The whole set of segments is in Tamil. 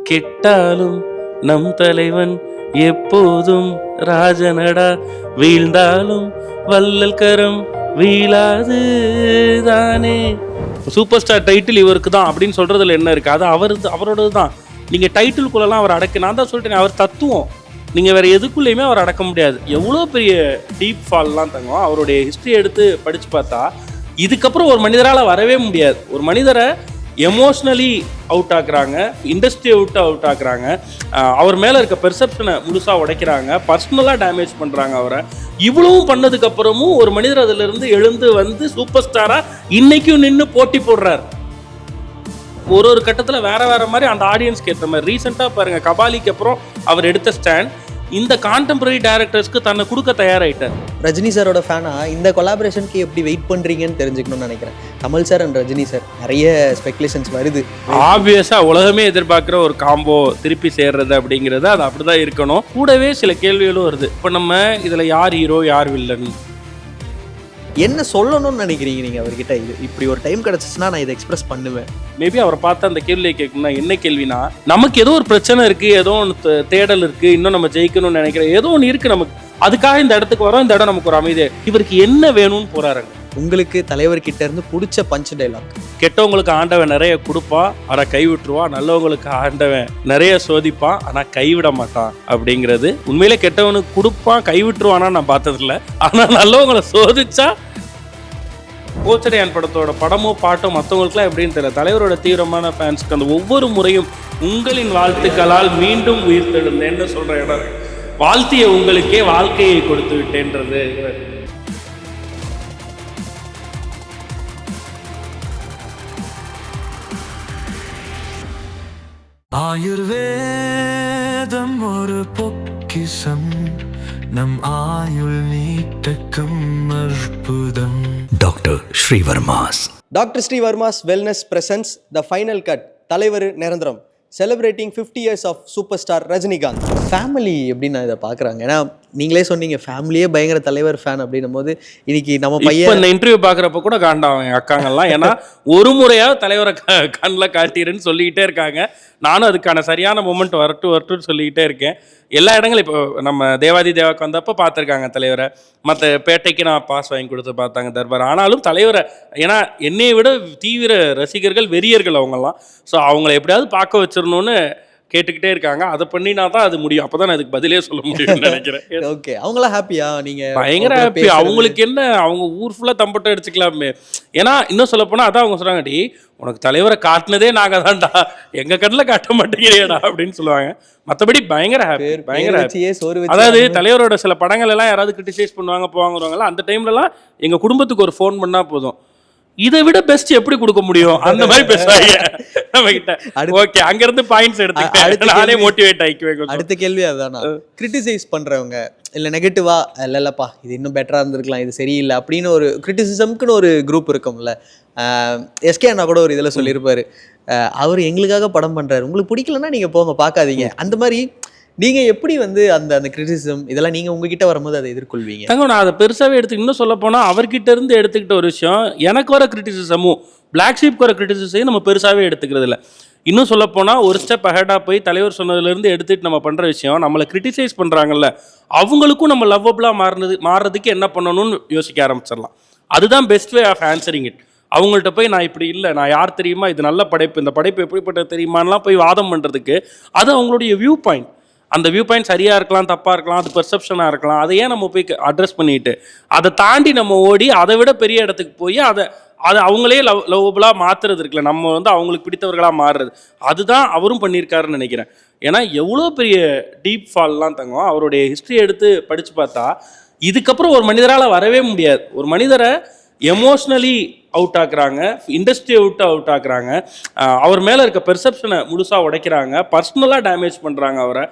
கெட்டாலும் நம் தலைவன் எப்போதும் ராஜனடா, வீழ்ந்தாலும் வள்ளல் கரம் வீழாது தானே. சூப்பர் ஸ்டார் டைட்டில் இவருக்கு தான் அப்படின்னு சொல்றதுல என்ன இருக்கு? அது அவரோடது தான். நீங்க டைட்டிலுக்குள்ளலாம் அவர் அடக்க, நான் தான் சொல்லிட்டேன், அவர் தத்துவம். நீங்க வேற எதுக்குள்ளேயுமே அவர் அடக்க முடியாது. எவ்வளோ பெரிய டீப் ஃபால்லாம் தங்கும். அவருடைய ஹிஸ்ட்ரி எடுத்து படிச்சு பார்த்தா இதுக்கப்புறம் ஒரு மனிதரால் வரவே முடியாது. ஒரு மனிதரை எமோஷ்னலி அவுட் ஆக்குறாங்க, இண்டஸ்ட்ரியை விட்டு அவுட் ஆக்குறாங்க, அவர் மேலே இருக்க பெர்செப்ஷனை முழுசாக உடைக்கிறாங்க, பர்சனலாக டேமேஜ் பண்ணுறாங்க அவரை. இவ்வளவும் பண்ணதுக்கு அப்புறமும் ஒரு மனிதர் அதிலிருந்து எழுந்து வந்து சூப்பர் ஸ்டாராக இன்னைக்கும் நின்று போட்டி போடுறார். ஒரு கட்டத்தில் வேற வேற மாதிரி அந்த ஆடியன்ஸ்க்கு ஏற்ற மாதிரி. ரீசெண்டாக பாருங்க, கபாலிக்கு அப்புறம் அவர் எடுத்த ஸ்டாண்ட் இந்த கான்டெம்பரரி டைரக்டர்ஸ்க்கு தன்னை கொடுக்க தயாராகிட்டார். ரஜினி சாரோட ஃபேனா இந்த கொலாபரேஷனுக்கு எப்படி வெயிட் பண்ணுறீங்கன்னு தெரிஞ்சுக்கணும்னு நினைக்கிறேன். Kamal sir and Rajini sir நிறைய ஸ்பெகுலேஷன்ஸ் வருது. ஆப்வியஸாக உலகமே எதிர்பார்க்குற ஒரு காம்போ திருப்பி சேர்றது அப்படிங்கிறது அது அப்படிதான் இருக்கணும். கூடவே சில கேள்விகளும் வருது. இப்போ நம்ம இதில் யார் ஹீரோ யார் வில்லன், என்ன சொல்லணும்னு நினைக்கிறீங்க நீங்கள் அவர்கிட்ட? இது இப்படி ஒரு டைம் கிடச்சிச்சுன்னா நான் இதை எக்ஸ்பிரஸ் பண்ணுவேன். மேபி அவரை பார்த்து அந்த கேள்வியை கேட்கணும்னா என்ன கேள்வினா, நமக்கு ஏதோ ஒரு பிரச்சனை இருக்குது, ஏதோ ஒன்று தேடல் இருக்குது, இன்னும் நம்ம ஜெயிக்கணும்னு நினைக்கிறேன், ஏதோ ஒன்று இருக்குது நமக்கு, அதுக்காக இந்த இடத்துக்கு வரோம், இந்த இடம் நமக்கு ஒரு அமைதி. இவருக்கு என்ன வேணும்னு போறாருங்க. உங்களுக்கு தலைவர்கிட்ட இருந்து பிடிச்ச பஞ்ச் டைலாக்? கெட்டவங்களுக்கு ஆண்டவன் நிறைய கொடுப்பான் ஆனால் கைவிட்டுருவான், நல்லவங்களுக்கு ஆண்டவன் நிறைய சோதிப்பான் ஆனால் கைவிட மாட்டான் அப்படிங்கிறது. உண்மையிலே கெட்டவனுக்கு கொடுப்பான் கைவிட்டுருவானா நான் பார்த்ததில்ல, ஆனால் நல்லவங்களை சோதிச்சா. கோச்சடையான் படத்தோட படமோ பாட்டோ மற்றவங்களுக்குலாம் எப்படின்னு தெரியல, தலைவரோட தீவிரமான ஃபேன்ஸ்க்கு அந்த ஒவ்வொரு முறையும் உங்களின் வாழ்த்துக்களால் மீண்டும் உயிர் தெழுந்தேன்னு சொல்ற இடம். வாழ்த்திய உங்களுக்கே வாழ்க்கையை கொடுத்து விட்டேன்றது. ஆயுர்வேதம் ஒரு பொக்கிஷம், நம் ஆயுள் நீட்டக்கும் அற்புதம். Doctor Srivarma's wellness presents the final cut, தலைவர் நிரந்தரம், celebrating 50 years of super star Rajinikanth. Family எப்படின்னு நான் இதை பார்க்குறாங்க. ஏன்னா நீங்களே சொன்னீங்க ஃபேமிலியே பயங்கர தலைவர் ஃபேன் அப்படின்னும் போது இன்னைக்கு நம்ம பையன் இந்த இன்டர்வியூ பார்க்குறப்ப கூட காண்டாவும் என் அக்காங்கெல்லாம். ஏன்னா ஒரு முறையாவது தலைவரை கண்ணில் காட்டிடுன்னு சொல்லிக்கிட்டே இருக்காங்க. நானும் அதுக்கான சரியான மொமெண்ட் வரட்டுன்னு சொல்லிக்கிட்டே இருக்கேன். எல்லா இடங்களும் இப்போ நம்ம தேவாதி தேவாக்கு வந்தப்போ பார்த்துருக்காங்க தலைவரை, மற்ற பேட்டைக்கு நான் பாஸ் வாங்கி கொடுத்து பார்த்தாங்க தர்பார். ஆனாலும் தலைவரை, ஏன்னா என்னையை விட தீவிர ரசிகர்கள் வெறியர்கள் அவங்கெல்லாம். ஸோ அவங்கள எப்படியாவது பார்க்க வச்சிடணும்னு கேட்டுக்கிட்டே இருக்காங்க. அதை பண்ணினா தான் அது முடியும். அப்போ தான் நான் அதுக்கு பதிலே சொல்ல முடியும்னு நினைக்கிறேன். ஓகே, அவங்களாம் ஹாப்பியா? நீங்கள் பயங்கர ஹாப்பி. அவங்களுக்கு என்ன, அவங்க ஊர் ஃபுல்லாக தம்பட்டை அடிச்சுக்கலாமே. ஏன்னா இன்னும் சொல்ல போனால் அதான் அவங்க சொல்கிறாங்க, டி உனக்கு தலைவரை காட்டினதே நாங்கள் தான்டா, எங்கள் கண்ணில் காட்ட மாட்டேங்கிறேடா அப்படின்னு சொல்லுவாங்க. மற்றபடி பயங்கர ஹாப்பி, பயங்கர ஹாப்பி. அதாவது தலைவரோட சில படங்கள் எல்லாம் யாராவது கிரிட்டிசைஸ் பண்ணுவாங்க போவாங்கிறவங்கலாம், அந்த டைம்லலாம் எங்கள் குடும்பத்துக்கு ஒரு ஃபோன் பண்ணால் போதும், இதை விட பெஸ்ட் எப்படி கொடுக்க முடியும் அந்த மாதிரி பேசுவாங்க நம்ம கிட்ட. ஓகே, அங்க இருந்து பாயிண்ட்ஸ் எடுத்து நானே மோட்டிவேட் ஆயிக்குவேன். அடுத்த கேள்வி அதுதான். கிரிட்டிசைஸ் பண்றவங்க இல்ல நெகட்டிவா இல்லப்பா இது இன்னும் பெட்டரா இருந்திருக்கலாம், இது சரியில்லை அப்படின்னு ஒரு கிரிட்டிசிசம்க்குன்னு ஒரு குரூப் இருக்கும்ல. எஸ்கே அண்ணா கூட ஒரு இதில் சொல்லியிருப்பாரு, அவர் எங்களுக்காக படம் பண்றாரு, உங்களுக்கு பிடிக்கலன்னா நீங்க போங்க பார்க்காதீங்க. அந்த மாதிரி நீங்க எப்படி வந்து அந்த கிரிட்டிசிசம் இதெல்லாம் நீங்க உங்ககிட்ட வரும்போது அதை எதிர்கொள்வீங்க? நான் அதை பெருசாவே இன்னும் சொல்ல போனா அவர்கிட்ட இருந்து எடுத்துக்கிட்ட ஒரு விஷயம், எனக்கு வர கிரிட்டிசிசமும் பிளாக் ஷீப்க்கு வர கிரிட்டிசிசையும் நம்ம பெருசாவே எடுத்துக்கிறது இல்லை. இன்னும் சொல்ல போனா ஒரு ஸ்டெப் அஹெடா போய் தலைவர் சொன்னதுலேருந்து எடுத்துட்டு நம்ம பண்ற விஷயம், நம்மளை கிரிட்டிசைஸ் பண்றாங்கல்ல அவங்களுக்கும் நம்ம லவ்வபிளா மாறுறதுக்கு என்ன பண்ணணும்னு யோசிக்க ஆரம்பிச்சிடலாம். அதுதான் best way of answering it. அவங்கள்ட்ட போய் நான் இப்படி இல்லை, நான் யார் தெரியுமா, இது நல்ல படைப்பு, இந்த படைப்பு எப்படிப்பட்ட தெரியுமான்லாம் போய் வாதம் பண்ணுறதுக்கு அது அவங்களுடைய வியூ பாயிண்ட். அந்த வியூ பாயிண்ட் சரியாக இருக்கலாம், தப்பாக இருக்கலாம், அது பெர்செப்ஷனாக இருக்கலாம். அதையே நம்ம போய் அட்ரஸ் பண்ணிட்டு அதை தாண்டி நம்ம ஓடி அதை விட பெரிய இடத்துக்கு போய் அதை அவங்களே லவ்வபுளாக மாற்றுறது இருக்குல்ல, நம்ம வந்து அவங்களுக்கு பிடித்தவர்களாக மாறுறது. அதுதான் அவரும் பண்ணியிருக்காருன்னு நினைக்கிறேன். ஏன்னா எவ்வளோ பெரிய டீப் ஃபால்லாம் தங்கும். அவருடைய ஹிஸ்ட்ரி எடுத்து படித்து பார்த்தா இதுக்கப்புறம் ஒரு மனிதரால் வரவே முடியாது. ஒரு மனிதரை எமோஷ்னலி அவுட் ஆக்குறாங்க, இண்டஸ்ட்ரியை விட்டு அவுட் ஆக்குறாங்க, அவர் மேலே இருக்க பெர்செப்ஷனை முழுசாக உடைக்கிறாங்க, பர்சனலாக டேமேஜ் பண்ணுறாங்க அவரை.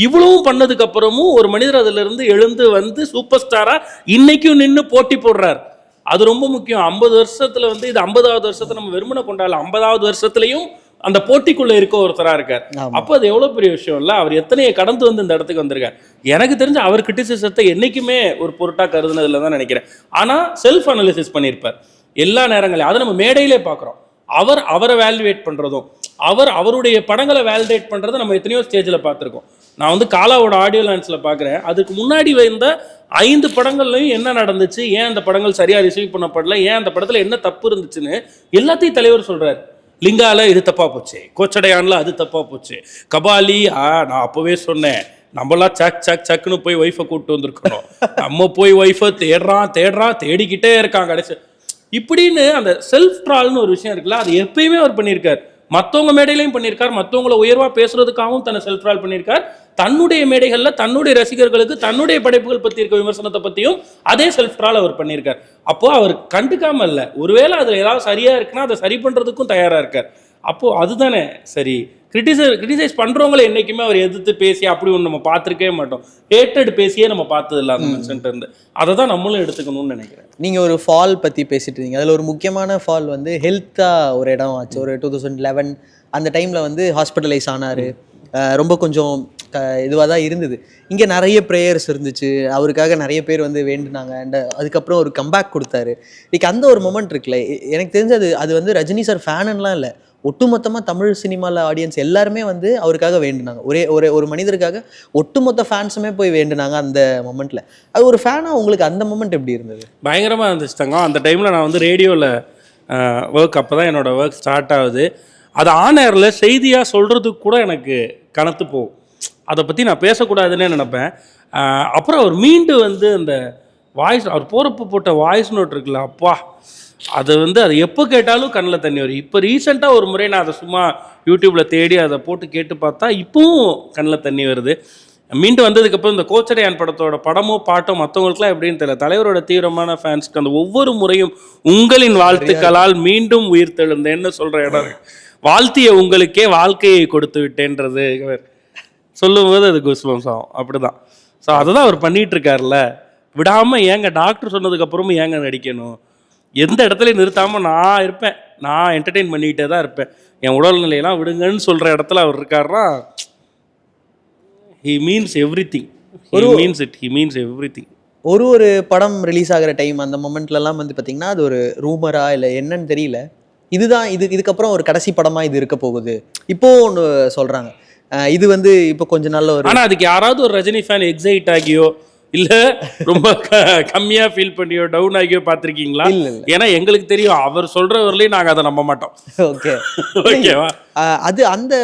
இவ்வளவும் பண்ணதுக்கு அப்புறமும் ஒரு மனிதர் அதிலிருந்து எழுந்து வந்து சூப்பர் ஸ்டாராக இன்னைக்கும் நின்று போட்டி போடுறார். அது ரொம்ப முக்கியம். 50 வருஷத்துல வந்து இது 50வது வருஷத்தை நம்ம வெறுமனை கொண்டாடல, 50வது வருஷத்துலையும் அந்த போட்டிக்குள்ள இருக்க ஒருத்தராக இருக்கார். அப்போ அது எவ்வளோ பெரிய விஷயம் இல்லை? அவர் எத்தனையை கடந்து வந்து இந்த இடத்துக்கு வந்திருக்கார். எனக்கு தெரிஞ்ச அவர் கிரிட்டிசிசத்தை என்றைக்குமே ஒரு பொருட்டாக கருதுனதில்லை தான் நினைக்கிறேன். ஆனால் செல்ஃப் அனாலிசிஸ் பண்ணியிருப்பார் எல்லா நேரங்களையும். அதை நம்ம மேடையிலே பார்க்குறோம். அவரை வேல்யூவேட் பண்ணுறதும் அவருடைய படங்களை வேலிடேட் பண்ணுறதை நம்ம எத்தனையோ ஸ்டேஜில் பார்த்துருக்கோம். நான் வந்து காலாவோட ஆடியோ லான்ஸில் பார்க்குறேன். அதுக்கு முன்னாடி வந்த 5 படங்கள்லையும் என்ன நடந்துச்சு, ஏன் அந்த படங்கள் சரியாக ரிசீவ் பண்ணப்படல, ஏன் அந்த படத்தில் என்ன தப்பு இருந்துச்சுன்னு எல்லாத்தையும் தலைவர் சொல்கிறார். லிங்கால இது தப்பாக போச்சு, கோச்சடையான்ல அது தப்பாக போச்சு, கபாலி நான் அப்போவே சொன்னேன் நம்மளாம் சக்குன்னு போய் ஒய்ஃபை கூப்பிட்டு வந்திருக்கணும், நம்ம போய் ஒய்ஃபை தேடிக்கிட்டே இருக்காங்க கடைசி இப்படின்னு. அந்த செல்ஃப் ட்ரால்னு ஒரு விஷயம் இருக்குல்ல, அது எப்பயுமே அவர் பண்ணியிருக்கார். மற்றவங்க மேடையிலையும் பண்ணியிருக்கார், மற்றவங்களை உயர்வாக பேசுறதுக்காகவும் தன்னை செல்ஃப் ட்ரால் பண்ணியிருக்கார். தன்னுடைய மேடைகளில் தன்னுடைய ரசிகர்களுக்கு தன்னுடைய படைப்புகள் பற்றி இருக்க விமர்சனத்தை பற்றியும் அதே செல்ஃப் ட்ரால் அவர் பண்ணியிருக்கார். அப்போ அவர் கண்டுக்காம இல்லை, ஒருவேளை அதில் ஏதாவது சரியாக இருக்குன்னா அதை சரி பண்ணுறதுக்கும் தயாராக இருக்கார். அப்போது அதுதானே சரி. கிரிட்டிசைஸ் பண்ணுறவங்கள என்றைக்குமே அவர் எதிர்த்து பேசி அப்படி ஒன்று நம்ம பார்த்துருக்கவே மாட்டோம். ஹேட்டட் பேசியே நம்ம பார்த்ததில்ல அந்த மனுஷன்ட்டு இருந்து. அதை தான் நம்மளும் எடுத்துக்கணும்னு நினைக்கிறேன். நீங்கள் ஒரு ஃபால் பற்றி பேசிட்டு இருந்தீங்க. அதில் ஒரு முக்கியமான ஃபால் வந்து ஹெல்த்தாக ஒரு இடம் ஆச்சு. ஒரு 2011 அந்த டைமில் வந்து ஹாஸ்பிட்டலைஸ் ஆனார். ரொம்ப கொஞ்சம் இதுவாக தான் இருந்தது. இங்கே நிறைய ப்ரேயர்ஸ் இருந்துச்சு, அவருக்காக நிறைய பேர் வந்து வேண்டுனாங்க. அண்ட் அதுக்கப்புறம் ஒரு கம்பேக் கொடுத்தாரு. இன்னைக்கு அந்த ஒரு மொமெண்ட் இருக்குல்ல, எனக்கு தெரிஞ்சது அது வந்து ரஜினி சார் ஃபேனுலாம் இல்லை, ஒட்டுமொத்தமாக தமிழ் சினிமாவில் ஆடியன்ஸ் எல்லாருமே வந்து அவருக்காக வேண்டுனாங்க. ஒரு மனிதருக்காக ஒட்டுமொத்த ஃபேன்ஸுமே போய் வேண்டுனாங்க அந்த மொமெண்ட்டில். அது ஒரு ஃபேனாக உங்களுக்கு அந்த மொமெண்ட் எப்படி இருந்தது? பயங்கரமாக இருந்துச்சு தங்கம். அந்த டைமில் நான் வந்து ரேடியோவில் ஒர்க், அப்போ தான் என்னோடய ஒர்க் ஸ்டார்ட் ஆகுது. அது ஆன் ஏரில் செய்தியாக சொல்கிறதுக்கு கூட எனக்கு கனத்து போகும். அதை பற்றி நான் பேசக்கூடாதுன்னே நினப்பேன். அப்புறம் அவர் மீண்டு வந்து அந்த வாய்ஸ், அவர் போகிறப்ப போட்ட வாய்ஸ் நோட் இருக்குல்ல, அப்பா அது வந்து அது எப்போ கேட்டாலும் கண்ணில் தண்ணி வரும். இப்போ ரீசெண்டாக ஒரு முறை நான் அதை சும்மா யூடியூப்பில் தேடி அதை போட்டு கேட்டு பார்த்தா இப்பவும் கண்ணில் தண்ணி வருது. மீண்டு வந்ததுக்கப்புறம் இந்த கோச்சடையான் படத்தோட படமோ பாட்டோ மற்றவங்களுக்குலாம் எப்படின்னு தெரியல, தலைவரோட தீவிரமான ஃபேன்ஸ்க்கு அந்த ஒவ்வொரு முறையும் உங்களின் வாழ்த்துக்களால் மீண்டும் உயிர் தெழுந்தேன்னு சொல்கிற இடம், வாழ்த்திய உங்களுக்கே வாழ்க்கையை கொடுத்து விட்டேன்றது சொல்லும்போது அது குஸ்பம்ஸ் ஆகும். அப்படிதான். ஸோ அதை தான் அவர் பண்ணிட்டு இருக்காருல்ல, விடாமல் ஏங்க டாக்டர் சொன்னதுக்கப்புறமும் ஏங்க நடிக்கணும், எந்த இடத்துலையும் நிறுத்தாமல் நான் இருப்பேன், நான் என்டர்டெயின் பண்ணிக்கிட்டே தான் இருப்பேன், என் உடல்நிலையெல்லாம் விடுங்கன்னு சொல்கிற இடத்துல அவர் இருக்காருன்னா he means everything. He means everything. ஒரு படம் ரிலீஸ் ஆகிற டைம் அந்த மொமெண்ட்லலாம் வந்து பார்த்தீங்கன்னா அது ஒரு ரூமரா இல்லை என்னன்னு தெரியல, இதுதான் இதுக்கப்புறம் ஒரு கடைசி படமாக இது இருக்க போகுது இப்போ ஒன்று சொல்கிறாங்க. இது வந்து இப்போ கொஞ்ச நாள்ல ஒரு, ஆனால் அதுக்கு யாராவது ஒரு ரஜினி ஃபேன் எக்ஸைட் ஆகியோ இல்லை ரொம்ப கம்மியாக ஃபீல் பண்ணியோ டவுன் ஆகியோ பார்த்துருக்கீங்களா? ஏன்னா எங்களுக்கு தெரியும் அவர் சொல்கிற வரலையும் நாங்கள் அதை நம்ப மாட்டோம். ஓகே ஓகேவா? அது அந்த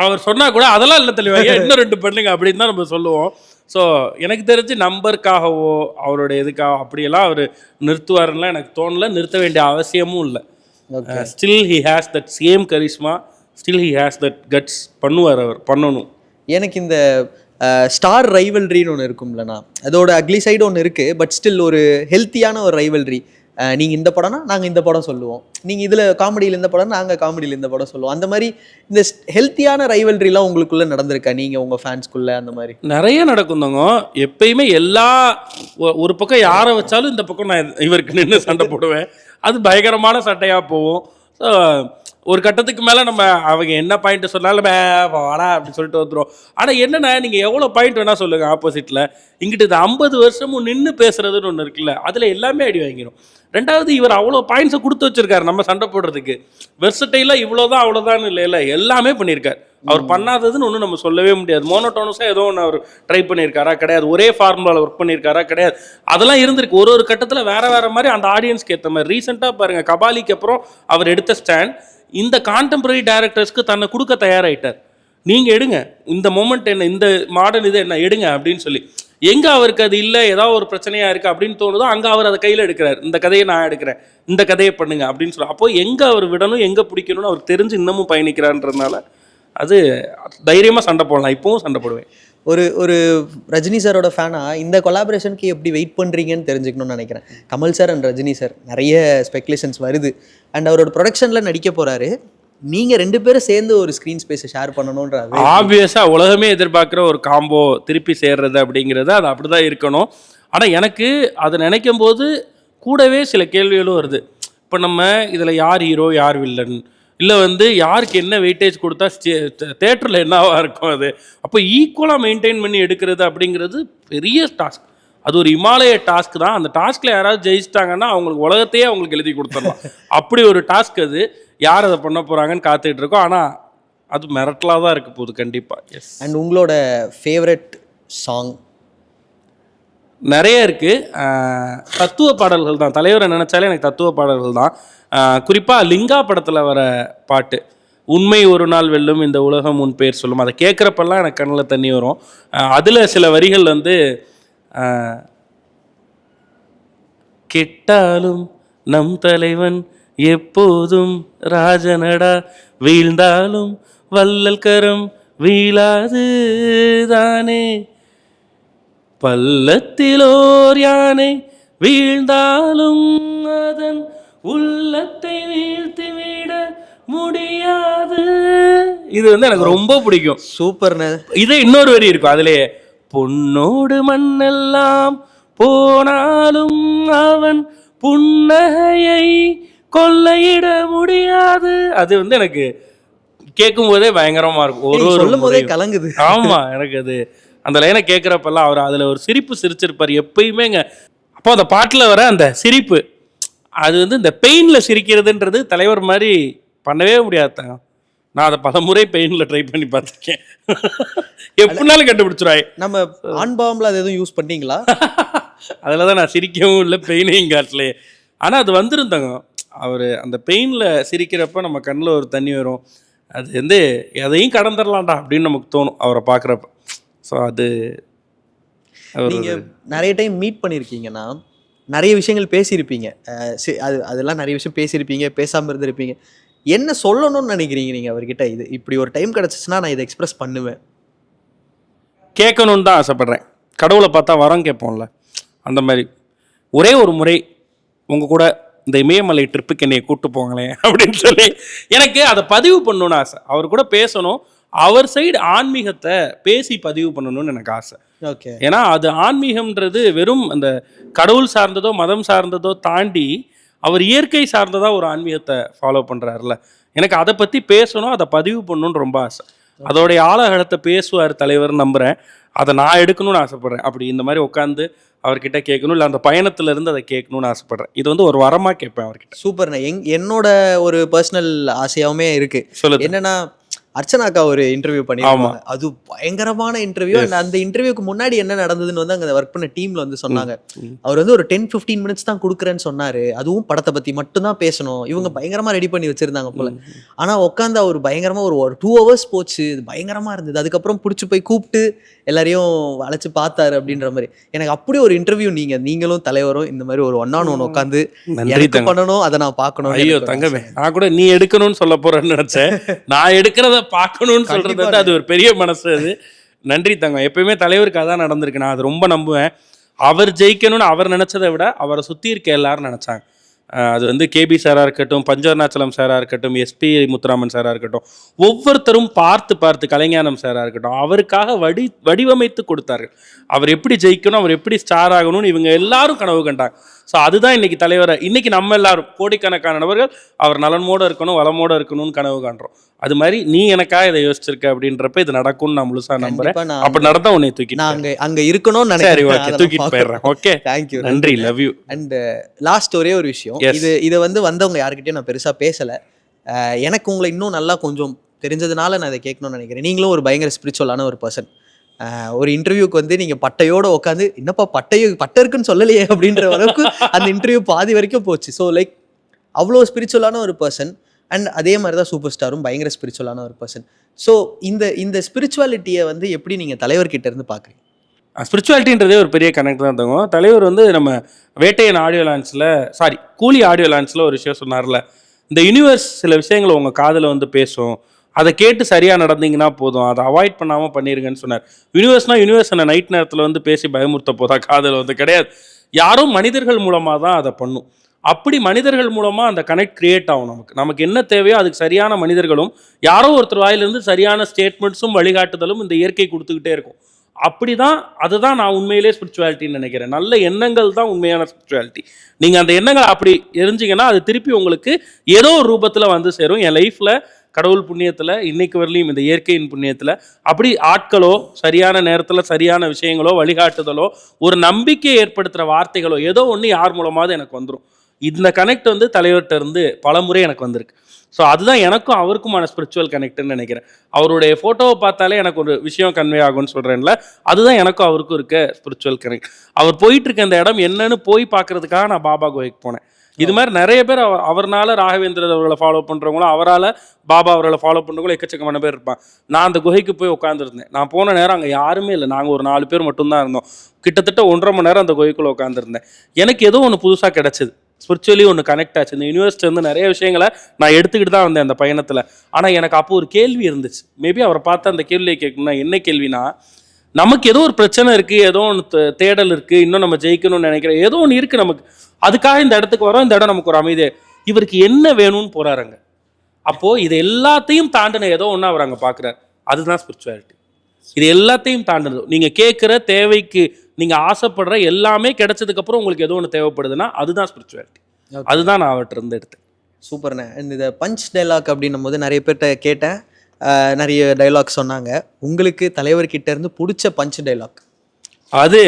அவர் சொன்னால் கூட அதெல்லாம் இல்லை தெளிவாக இன்னும் 2 பண்ணுங்க அப்படின்னு தான் நம்ம சொல்லுவோம். ஸோ எனக்கு தெரிஞ்சு நம்பருக்காகவோ அவருடைய இதுக்காக அப்படியெல்லாம் அவர் நிறுத்துவாருன்னா எனக்கு தோணலை, நிறுத்த வேண்டிய அவசியமும் இல்லை. Still he has that same charisma, still he has that guts. பண்ணுவார், அவர் பண்ணணும். எனக்கு இந்த ஸ்டார் ரைவல்ரின்னு ஒன்று இருக்கும்லண்ணா, அதோட அக்லி சைடு ஒன்று இருக்குது, பட் ஸ்டில் ஒரு ஹெல்த்தியான ஒரு ரைவல்ரி. நீங்கள் இந்த படம்னா நாங்கள் இந்த படம் சொல்லுவோம், நீங்கள் இதில் காமெடியில் இந்த படம் நாங்கள் காமெடியில் இந்த படம் சொல்லுவோம். அந்த மாதிரி இந்த ஹெல்த்தியான ரைவல்ரிலாம் உங்களுக்குள்ளே நடந்திருக்கா நீங்கள் உங்கள் ஃபேன்ஸ்குள்ளே? அந்த மாதிரி நிறைய நடக்குந்தாங்க. எப்பயுமே ஒரு பக்கம் யாரை வச்சாலும் இந்த பக்கம் நான் இவருக்கு நின்று சண்டை போடுவேன். அது பயங்கரமான சண்டையாக போகும். ஸோ ஒரு கட்டத்துக்கு மேலே நம்ம அவங்க என்ன பாயிண்ட் சொன்னாலும் வாடா அப்படின்னு சொல்லிட்டு வந்துடும். ஆனால் என்னென்னா நீங்கள் எவ்வளோ பாயிண்ட் வேணால் சொல்லுங்கள் ஆப்போசிட்டில், இங்கிட்டு இது 50 வருஷமும் நின்று பேசுறதுன்னு ஒன்று இருக்குல்ல, அதில் எல்லாமே அடி வாங்கிடும். ரெண்டாவது இவர் அவ்வளோ பாயிண்ட்ஸை கொடுத்து வச்சிருக்காரு நம்ம சண்டை போடுறதுக்கு. வெர்சட்டைலாம் இவ்வளோதான் அவ்வளோதான் இல்லை, எல்லாமே பண்ணியிருக்கார். அவர் பண்ணாததுன்னு ஒன்றும் நம்ம சொல்லவே முடியாது. மோனோட்டோனஸாக ஏதோ ஒன்று அவர் ட்ரை பண்ணியிருக்காரா? கிடையாது. ஒரே ஃபார்முலாவில் ஒர்க் பண்ணியிருக்காரா? கிடையாது. அதெல்லாம் இருந்திருக்கு. ஒரு கட்டத்தில் வேறு மாதிரி அந்த ஆடியன்ஸ்க்கு ஏற்ற மாதிரி. ரீசெண்டாக பாருங்கள், கபாலிக்கு அப்புறம் அவர் எடுத்த ஸ்டாண்ட் இந்த கான்டெம்பரரி டைரக்டர்ஸ்க்கு தன்னை கொடுக்க தயாராகிட்டார். நீங்கள் எடுங்க, இந்த மொமெண்ட் என்ன, இந்த மாடர்ன் இது என்ன எடுங்க அப்படின்னு சொல்லி. எங்கே அவருக்கு அது இல்லை, ஏதாவது ஒரு பிரச்சனையாக இருக்குது அப்படின்னு தோணுதோ அங்கே அவர் அதை கையில் எடுக்கிறார். இந்த கதையை நான் எடுக்கிறேன், இந்த கதையை பண்ணுங்க அப்படின்னு சொல்லி. அப்போது எங்கே அவர் விடணும், எங்கே பிடிக்கணும்னு அவருக்கு தெரிஞ்சு இன்னமும் பயணிக்கிறான்றதுனால அது தைரியமாக சண்டை போடலாம். இப்போவும் சண்டை போடுவேன். ஒரு ரஜினி சாரோட ஃபேனாக இந்த கொலாபரேஷனுக்கு எப்படி வெயிட் பண்ணுறீங்கன்னு தெரிஞ்சுக்கணும்னு நினைக்கிறேன். Kamal sir and Rajini sir நிறைய ஸ்பெகுலேஷன்ஸ் வருது. அண்ட் அவரோட ப்ரொடக்ஷனில் நடிக்க போகிறாரு. நீங்கள் 2 பேரும் சேர்ந்து ஒரு ஸ்க்ரீன் ஸ்பேஸை ஷேர் பண்ணணுன்ற ஆப்வியஸாக உலகமே எதிர்பார்க்குற ஒரு காம்போ திருப்பி சேர்றது அப்படிங்கிறது அது அப்படி தான் இருக்கணும். ஆனால் எனக்கு அதை நினைக்கும் போது கூடவே சில கேள்விகளும் வருது. இப்போ நம்ம இதில் யார் ஹீரோ யார் வில்லன், இல்லை வந்து யாருக்கு என்ன வெயிட்டேஜ் கொடுத்தா தேட்டரில் என்னவா இருக்கும், அது அப்போ ஈக்குவலாக மெயின்டைன் பண்ணி எடுக்கிறது அப்படிங்கிறது பெரிய டாஸ்க். அது ஒரு இமாலய டாஸ்க் தான். அந்த டாஸ்கில் யாராவது ஜெயிச்சிட்டாங்கன்னா அவங்களுக்கு உலகத்தையே அவங்களுக்கு எழுதி கொடுத்துடலாம். அப்படி ஒரு டாஸ்க் அது. யார் அதை பண்ண போகிறாங்கன்னு காத்துக்கிட்டு இருக்கோம். ஆனால் அது மிரட்டலாக தான் இருக்க போகுது கண்டிப்பாக. எஸ். அண்ட் உங்களோட ஃபேவரட் சாங்? நிறைய இருக்குது. தத்துவ பாடல்கள் தான். தலைவரை நினச்சாலே எனக்கு தத்துவ பாடல்கள் தான். குறிப்பாக லிங்கா படத்தில் வர பாட்டு, உண்மை ஒரு நாள் வெல்லும் இந்த உலகம் உன் பேர் சொல்லும், அதை கேட்குறப்பெல்லாம் எனக்கு கண்ணில் தண்ணி வரும். அதில் சில வரிகள் வந்து கெட்டாலும் நம் தலைவன் எப்போதும் ராஜனடா, வீழ்ந்தாலும் வள்ளல் கரம் வீழாது தானே, பள்ளத்திலோர் யானை வீழ்ந்தாலும் அதன் உள்ளத்தை வீழ்த்தி விட முடியாது. இது வந்து எனக்கு ரொம்ப பிடிக்கும். சூப்பர்ண்ணே. இதே இன்னொரு வரி இருக்கும் அதிலே, பொன்னோடு மண்ணெல்லாம் போனாலும் அவன் புன்னகையை கொள்ளையிட முடியாது. அது வந்து எனக்கு கேட்கும் போதே பயங்கரமா இருக்கும். ஒரு சொல்லும் போதே கலங்குது. ஆமா, எனக்கு அது அந்த லைனை கேட்குறப்பெல்லாம் அவர் அதில் ஒரு சிரிப்பு சிரிச்சிருப்பார் எப்பயுமேங்க. அப்போ அந்த பாட்டில் வர அந்த சிரிப்பு, அது வந்து இந்த பெயினில் சிரிக்கிறதுன்றது தலைவர் மாதிரி பண்ணவே முடியாதுங்க. நான் அதை பல முறை பெயினில் ட்ரை பண்ணி பார்த்துருக்கேன். எப்படினாலும் கண்டுபிடிச்சிருவாய். நம்ம ஆன் பாம்பில் அது எதுவும் யூஸ் பண்ணீங்களா? அதில் தான் நான் சிரிக்கவும் இல்லை, பெயினையும் காட்டலையே. ஆனால் அது வந்துருந்தாங்க. அவர் அந்த பெயினில் சிரிக்கிறப்ப நம்ம கண்ணில் ஒரு தண்ணி வரும். அது வந்து எதையும் கடந்துடலாம்டா அப்படின்னு நமக்கு தோணும் அவரை பார்க்குறப்ப. ஸோ அது நீங்கள் நிறைய டைம் மீட் பண்ணியிருக்கீங்கன்னா நிறைய விஷயங்கள் பேசியிருப்பீங்க. அதெல்லாம் நிறைய விஷயம் பேசியிருப்பீங்க, பேசாமல் இருந்திருப்பீங்க. என்ன சொல்லணும்னு நினைக்கிறீங்க நீங்கள் அவர்கிட்ட? இது இப்படி ஒரு டைம் கிடச்சிச்சுன்னா நான் இதை எக்ஸ்பிரஸ் பண்ணுவேன். கேட்கணுன்னு தான் ஆசைப்பட்றேன். கடவுளை பார்த்தா வரம் கேட்போம்ல, அந்த மாதிரி ஒரே ஒரு முறை உங்கள் கூட இந்த இமயமலை ட்ரிப்புக்கு என்னை கூப்பிட்டு போங்களேன் அப்படின்னு சொல்லி எனக்கு அதை பதிவு பண்ணணுன்னு ஆசை. அவர் கூட பேசணும், அவர் சைடு ஆன்மீகத்தை பேசி பதிவு பண்ணணும்னு எனக்கு ஆசை. ஓகே. ஏன்னா அது ஆன்மீகம்ன்றது வெறும் அந்த கடவுள் சார்ந்ததோ மதம் சார்ந்ததோ தாண்டி அவர் இயற்கை சார்ந்ததாக ஒரு ஆன்மீகத்தை ஃபாலோ பண்ணுறாருல, எனக்கு அதை பற்றி பேசணும், அதை பதிவு பண்ணணும்னு ரொம்ப ஆசை. அதோடைய ஆழகலத்தை பேசுவார் தலைவர், நம்புகிறேன். அதை நான் எடுக்கணும்னு ஆசைப்பட்றேன். அப்படி இந்த மாதிரி உட்காந்து அவர்கிட்ட கேட்கணும், இல்லை அந்த பயணத்திலேருந்து அதை கேட்கணும்னு ஆசைப்பட்றேன். இது வந்து ஒரு வரமாக கேட்பேன் அவர்கிட்ட. சூப்பர்ண்ணே. என்னோட ஒரு பர்சனல் ஆசையாகவுமே இருக்குது. சொல்லுது. என்னன்னா, அர்ச்சனாக்கா ஒரு இன்டர்வியூ பண்ணிருக்காங்க. அது பயங்கரமான இன்டர்வியூ. அண்ட் அந்த இன்டர்வியூக்கு முன்னாடி என்ன நடந்ததுன்னு வந்து அங்கே ஒர்க் பண்ண டீம்ல வந்து சொன்னாங்க. அவர் வந்து ஒரு 10-15 மினிட்ஸ் தான் கொடுக்குறேன்னு சொன்னாரு. அதுவும் படத்தை பத்தி மட்டும் தான் பேசணும். இவங்க பயங்கரமா ரெடி பண்ணி வச்சிருந்தாங்க போல. ஆனா உட்காந்து அவர் பயங்கரமா ஒரு 2 hours போச்சு. இது பயங்கரமா இருந்தது. அதுக்கப்புறம் பிடிச்சி போய் கூப்பிட்டு எல்லாரையும் அழைச்சு பார்த்தாரு அப்படின்ற மாதிரி. எனக்கு அப்படி ஒரு இன்டர்வியூ நீங்களும் தலைவரும் இந்த மாதிரி ஒரு 1-on-1 உட்காந்து பண்ணணும், அதை நான் பார்க்கணும். ஐயோ தங்கமே, நான் கூட நீ எடுக்கணும்னு சொல்ல போறேன்னு நினைச்சேன். நான் எடுக்கிறத பார்க்கணும்னு சொல்றது அது ஒரு பெரிய மனசு. அது நன்றி தங்கம். எப்பயுமே தலைவருக்கு அதான் நடந்திருக்கு. நான் அது ரொம்ப நம்புவேன். அவர் ஜெயிக்கணும்னு அவர் நினைச்சதை விட அவரை சுற்றி இருக்க எல்லாரும் நினைச்சாங்க. அது வந்து கேபி சாராக இருக்கட்டும், பஞ்சவர்ணாச்சலம் சாராக இருக்கட்டும், எஸ்பி முத்துராமன் சாராக இருக்கட்டும், ஒவ்வொருத்தரும் பார்த்து கலைஞானம் சாராக இருக்கட்டும், அவருக்காக வடிவமைத்து கொடுத்தார்கள். அவர் எப்படி ஜெயிக்கணும், அவர் எப்படி ஸ்டார் ஆகணும்னு இவங்க எல்லாரும் கனவு கண்டாங்க. ஸோ அதுதான் இன்னைக்கு தலைவரை, இன்னைக்கு நம்ம எல்லாரும் கோடிக்கணக்கான நபர்கள் அவர் நலனோடு இருக்கணும், வளமோடு இருக்கணும்னு கனவு காண்றோம். அது மாதிரி நீ எனக்காக இதை யோசிச்சிருக்க அப்படின்றப்ப இது நடக்கும்னு நான் முழுசா நம்புறேன். அப்படி நடந்தா உன்னை தூக்கி அங்க இருக்கணும்னு நினைக்கிறேன். தூக்கிட்டு போயிடுறேன். ஓகே, தேங்க்யூ, நன்றி, லவ் யூ. அண்ட் லாஸ்ட் ஒரே ஒரு விஷயம், இதை வந்து வந்தவங்க யாருக்கிட்டையும் நான் பெருசா பேசல. எனக்கு உங்களை இன்னும் நல்லா கொஞ்சம் தெரிஞ்சதுனால நான் இதை கேட்கணும்னு நினைக்கிறேன். நீங்களும் ஒரு பயங்கர ஸ்பிரிச்சுவலான ஒரு பர்சன். ஒரு இன்டர்வியூக்கு வந்து நீங்கள் பட்டையோடு உட்காந்து என்னப்பா பட்டை இருக்குன்னு சொல்லலையே அப்படின்ற அளவுக்கு அந்த இன்டர்வியூ பாதி வரைக்கும் போச்சு. ஸோ லைக் அவ்வளோ ஸ்பிரிச்சுவலான ஒரு பர்சன். அண்ட் அதே மாதிரி தான் சூப்பர் ஸ்டாரும் பயங்கர ஸ்பிரிச்சுவலான ஒரு பர்சன். ஸோ இந்த ஸ்பிரிச்சுவாலிட்டியை வந்து எப்படி நீங்கள் தலைவர்கிட்ட இருந்து பார்க்குறீங்க? ஸ்பிரிச்சுவாலிட்டின்றதே ஒரு பெரிய கனெக்ட் தான் தங்கும். தலைவர் வந்து நம்ம வேட்டையன் ஆடியோ லான்ச்சில், கூலி ஆடியோ லான்ச்சில் ஒரு விஷயம் சொன்னார்ல, இந்த யூனிவர்ஸ் சில விஷயங்களை உங்கள் காதில் வந்து பேசும், அதை கேட்டு சரியாக நடந்தீங்கன்னா போதும், அதை அவாய்ட் பண்ணாமல் பண்ணிருங்கன்னு சொன்னார். யூனிவர்ஸ் என்ன நைட் நேரத்தில் வந்து பேசி பயமுறுத்த போதா? காதல் வந்து கிடையாது. யாரும் மனிதர்கள் மூலமாக தான் அதை பண்ணும். அப்படி மனிதர்கள் மூலமாக அந்த கனெக்ட் கிரியேட் ஆகும். நமக்கு என்ன தேவையோ அதுக்கு சரியான மனிதர்களும் யாரோ ஒருத்தர் வாயிலிருந்து சரியான ஸ்டேட்மெண்ட்ஸும் வழிகாட்டுதலும் இந்த இயற்கை கொடுத்துக்கிட்டே இருக்கும். அப்படிதான், அதுதான் நான் உண்மையிலே ஸ்பிரிச்சுவாலிட்டின்னு நினைக்கிறேன். நல்ல எண்ணங்கள் தான் உண்மையான ஸ்பிரிச்சுவாலிட்டி. நீங்கள் அந்த எண்ணங்கள் அப்படி எரிஞ்சிங்கன்னா அது திருப்பி உங்களுக்கு ஏதோ ஒரு ரூபத்தில் வந்து சேரும். என் லைஃப்பில் கடவுள் புண்ணியத்தில் இன்னைக்கு வரலையும் இந்த இயற்கையின் புண்ணியத்தில் அப்படி ஆட்களோ சரியான நேரத்தில் சரியான விஷயங்களோ வழிகாட்டுதலோ ஒரு நம்பிக்கையை ஏற்படுத்துகிற வார்த்தைகளோ ஏதோ ஒன்று யார் மூலமாவது எனக்கு வந்துடும். இந்த கனெக்ட் வந்து தலைவர்கிட்ட இருந்து பல முறை எனக்கு வந்திருக்கு. ஸோ அதுதான் எனக்கும் அவருக்குமான ஸ்பிரிச்சுவல் கனெக்ட்னு நினைக்கிறேன். அவருடைய ஃபோட்டோவை பார்த்தாலே எனக்கு ஒரு விஷயம் கன்வே ஆகும்னு சொல்கிறேன்ல, அதுதான் எனக்கும் அவருக்கும் இருக்க ஸ்பிரிச்சுவல் கனெக்ட். அவர் போயிட்டு இருக்க இந்த இடம் என்னன்னு போய் பார்க்கறதுக்காக நான் பாபா குகைக்கு போனேன். இது மாதிரி நிறைய பேர் அவர்னால ராகவேந்திரர் அவர்களை ஃபாலோ பண்ணுறவங்களும் அவரால் பாபா அவர்களை ஃபாலோ பண்ணுறவங்களும் எக்கச்சக்கமான பேர் இருப்பான். நான் அந்த குகைக்கு போய் உட்காந்துருந்தேன். நான் போன நேரம் அங்கே யாருமே இல்லை, நாங்கள் ஒரு 4 பேர் மட்டும்தான் இருந்தோம். கிட்டத்தட்ட 1.5 மணி நேரம் அந்த குகைக்குள்ளே உட்காந்துருந்தேன். எனக்கு ஏதோ ஒன்று புதுசாக கிடச்சிது, ஸ்பிரிச்சுவலி ஒன்று கனெக்ட் ஆச்சு. இந்த யூனிவர்சிட்டி வந்து நிறைய விஷயங்களை நான் எடுத்துக்கிட்டு தான் வந்தேன் அந்த பயணத்தில். ஆனால் எனக்கு அப்போ ஒரு கேள்வி இருந்துச்சு. மேபி அவரை பார்த்து அந்த கேள்வியை கேட்கணும்னா என்ன கேள்வினா, நமக்கு ஏதோ ஒரு பிரச்சனை இருக்குது, ஏதோ ஒன்று தேடல் இருக்குது, இன்னும் நம்ம ஜெயிக்கணும்னு நினைக்கிறேன், ஏதோ ஒன்று இருக்குது நமக்கு, அதுக்காக இந்த இடத்துக்கு வரோம், இந்த இடம் நமக்கு ஒரு அமைதி. இவருக்கு என்ன வேணும்னு போறாருங்க. அப்போது இது எல்லாத்தையும் தாண்டின ஏதோ ஒன்று அவர் அங்கே பார்க்குறாரு. அதுதான் ஸ்பிரிச்சுவாலிட்டி. இது எல்லாத்தையும் தாண்டினது. நீங்கள் கேட்குற தேவைக்கு நீங்கள் ஆசைப்படுற எல்லாமே கிடைச்சதுக்கப்புறம் உங்களுக்கு ஏதோ ஒன்று தேவைப்படுதுன்னா அதுதான் ஸ்பிரிச்சுவாலிட்டி. அதுதான் நான் அவர்கிட்ட இருந்து எடுத்தேன். சூப்பர்ண்ணே. இந்த பஞ்ச் டைலாக் அப்படின்னும் போது நிறைய பேர்கிட்ட கேட்டேன், நிறைய டைலாக் சொன்னாங்க. உங்களுக்கு தலைவர்கிட்ட இருந்து பிடிச்ச பஞ்ச் டைலாக்? அது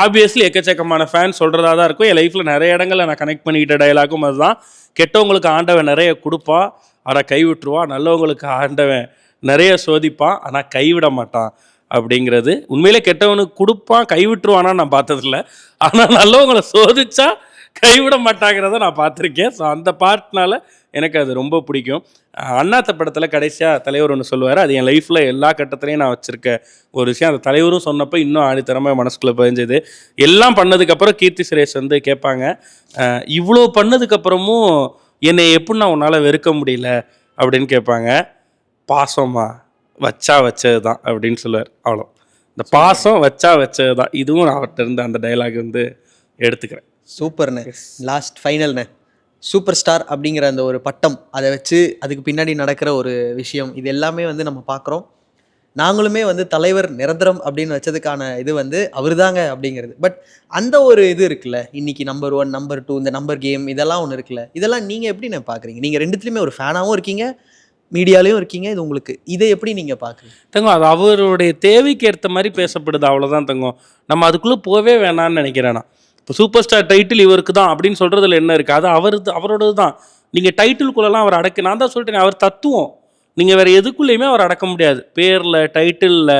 ஆப்வியஸ்லி எக்கச்சக்கமான ஃபேன் சொல்கிறதா தான் இருக்கும். என் லைஃப்பில் நிறைய இடங்களில் நான் கனெக்ட் பண்ணிக்கிட்ட டைலாக்கும் அதுதான். கெட்டவங்களுக்கு ஆண்டவன் நிறைய கொடுப்பான், ஆனால் கைவிட்டுருவான். நல்லவங்களுக்கு ஆண்டவன் நிறைய சோதிப்பான், ஆனால் கைவிட மாட்டான் அப்படிங்கிறது. உண்மையிலே கெட்டவனுக்கு கொடுப்பான், கைவிட்டுருவானா நான் பார்த்ததில்ல. ஆனால் நல்லவங்களை சோதிச்சா கைவிட மாட்டாங்கிறத நான் பார்த்துருக்கேன். ஸோ அந்த பார்ட்னால எனக்கு அது ரொம்ப பிடிக்கும். அண்ணாத்த படத்தில் கடைசியாக தலைவர் ஒன்று சொல்லுவார். அது என் லைஃப்பில் எல்லா கட்டத்துலையும் நான் வச்சுருக்க ஒரு விஷயம். அந்த தலைவரும் சொன்னப்போ இன்னும் ஆணித்தரமாக மனசுக்குள்ளே பதிஞ்சது. எல்லாம் பண்ணதுக்கப்புறம் கீர்த்தி சுரேஷ் வந்து கேட்பாங்க, இவ்வளோ பண்ணதுக்கப்புறமும் என்னை எப்படின்னா உன்னால் வெறுக்க முடியல அப்படின்னு கேட்பாங்க. பாசமா வச்சா வச்சது தான் அப்படின்னு சொல்லுவார். அவ்வளோ, இந்த பாசம் வச்சா வச்சது தான். இதுவும் நான் அவர்கிட்ட இருந்து அந்த டைலாக் வந்து எடுத்துக்கிறேன். சூப்பர்ண்ணே. லாஸ்ட் ஃபைனல்ண்ணே, சூப்பர் ஸ்டார் அப்படிங்கிற அந்த ஒரு பட்டம், அதை வச்சு அதுக்கு பின்னாடி நடக்கிற ஒரு விஷயம், இது எல்லாமே வந்து நம்ம பார்க்குறோம். நாங்களுமே வந்து தலைவர் நிரந்தரம் அப்படின்னு வச்சதுக்கான இது வந்து அவர் தாங்க அப்படிங்கிறது. பட் அந்த ஒரு இது இருக்குல்ல, இன்னைக்கு நம்பர் 1 நம்பர் 2 இந்த நம்பர் கேம் இதெல்லாம் ஒன்று இருக்குல்ல, இதெல்லாம் நீங்கள் எப்படி நான் பார்க்குறீங்க? நீங்கள் ரெண்டுத்துலையுமே ஒரு ஃபேனாகவும் இருக்கீங்க, மீடியாலையும் இருக்கீங்க. இது உங்களுக்கு இதை எப்படி நீங்கள் பார்க்குறீங்க? தங்கம், அது அவருடைய தேவைக்கு ஏற்ற மாதிரி பேசப்படுது, அவ்வளோதான் தங்கம். நம்ம அதுக்குள்ளே போவே வேணான்னு நினைக்கிறேன் நான். இப்போ சூப்பர் ஸ்டார் டைட்டில் இவருக்கு தான் அப்படின்னு சொல்கிறதுல என்ன இருக்குது? அது அவரோடது தான். நீங்கள் டைட்டிலுக்குள்ளெல்லாம் அவர் அடக்க, நான் தான் சொல்லிட்டேன், அவர் தத்துவம். நீங்கள் வேறு எதுக்குள்ளேயுமே அவர் அடக்க முடியாது. பேரில், டைட்டிலில்,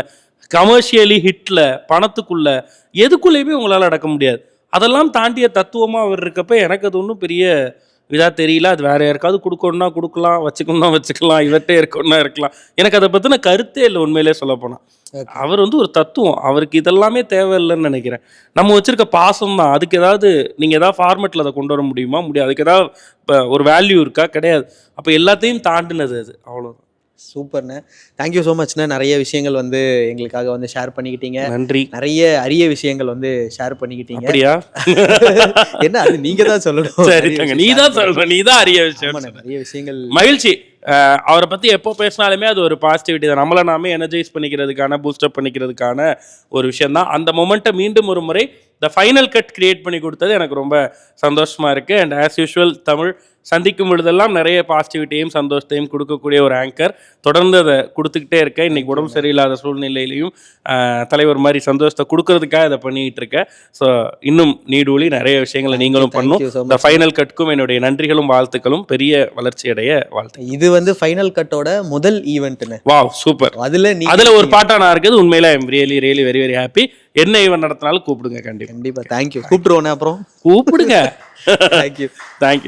கமர்ஷியலி ஹிட்டில், பணத்துக்குள்ளே, எதுக்குள்ளேயுமே உங்களால் அடக்க முடியாது. அதெல்லாம் தாண்டிய தத்துவமாக அவர் இருக்கப்போ எனக்கு அது ஒன்றும் பெரிய இதாக தெரியல. அது வேறு யாருக்காவது கொடுக்கணுன்னா கொடுக்கலாம், வச்சுக்கணுன்னா வச்சுக்கலாம், இவர்கிட்ட இருக்கணும்னா இருக்கலாம். எனக்கு அதை பற்றின கருத்தே இல்லை உண்மையிலே சொல்லப்போனால். அவர் வந்து ஒரு தத்துவம், அவருக்கு இதெல்லாமே தேவையில்லைன்னு நினைக்கிறேன். நம்ம வச்சுருக்க பாசம் தான். அதுக்கு ஏதாவது நீங்கள் ஏதாவது ஃபார்மேட்டில் அதை கொண்டு வர முடியுமா? முடியாது. அதுக்கு ஏதாவது இப்போ ஒரு வேல்யூ இருக்கா? கிடையாது. அப்போ எல்லாத்தையும் தாண்டினது அது, அவ்வளோதான். சூப்பர்ண்ணே. தேங்க்யூ ஸோ மச்ண்ணே. நிறைய விஷயங்கள் வந்து எங்களுக்காக வந்து ஷேர் பண்ணிக்கிட்டீங்க. நன்றி. நிறைய அரிய விஷயங்கள் வந்து ஷேர் பண்ணிக்கிட்டீங்க. அப்படியா? என்ன அது நீங்கள் தான் சொல்லணும். சரி, நீ தான் சொல்ற, நீ தான் அரிய விஷயம். நிறைய விஷயங்கள். மகிழ்ச்சி. அவரை பற்றி எப்போ பேசினாலுமே அது ஒரு பாசிட்டிவிட்டி தான். நம்மளை நாமே எனர்ஜைஸ் பண்ணிக்கிறதுக்கான, பூஸ்டப் பண்ணிக்கிறதுக்கான ஒரு விஷயம் தான். அந்த மொமெண்ட்டை மீண்டும் ஒரு முறை த ஃபைனல் கட் கிரியேட் பண்ணி கொடுத்தது எனக்கு ரொம்ப சந்தோஷமாக இருக்குது. அண்ட் ஆஸ் யூஷுவல் தமிழ் சந்திக்கும் பொழுதெல்லாம் நிறைய பாசிட்டிவிட்டியும் சந்தோஷத்தையும் கொடுக்கக்கூடிய ஒரு ஆங்கர். தொடர்ந்து அதை கொடுத்துக்கிட்டே இருக்கேன். இன்றைக்கி உடம்பு சரியில்லாத சூழ்நிலையிலையும் தலைவர் மாதிரி சந்தோஷத்தை கொடுக்கறதுக்காக இதை பண்ணிக்கிட்டு இருக்கேன். ஸோ இன்னும் நீடூழி நிறைய விஷயங்களை நீங்களும் பண்ணும். இந்த ஃபைனல் கட்க்கும் என்னுடைய நன்றிகளும் வாழ்த்துக்களும். பெரிய வளர்ச்சி அடைய வாழ்த்து. இது வந்து ஃபைனல் கட்டோட முதல் ஈவெண்ட்னு. Wow, super. அதில் ஒரு பாட்டாக நான் இருக்குது. உண்மையில I'm really really very very happy. என்ன ஈவெண்ட் நடத்தினாலும் கூப்பிடுங்க. கண்டிப்பாக. தேங்க்யூ. கூப்பிட்டுருவோண்ணே. அப்புறம் கூப்பிடுங்க. தேங்க்யூ. தேங்க்யூ.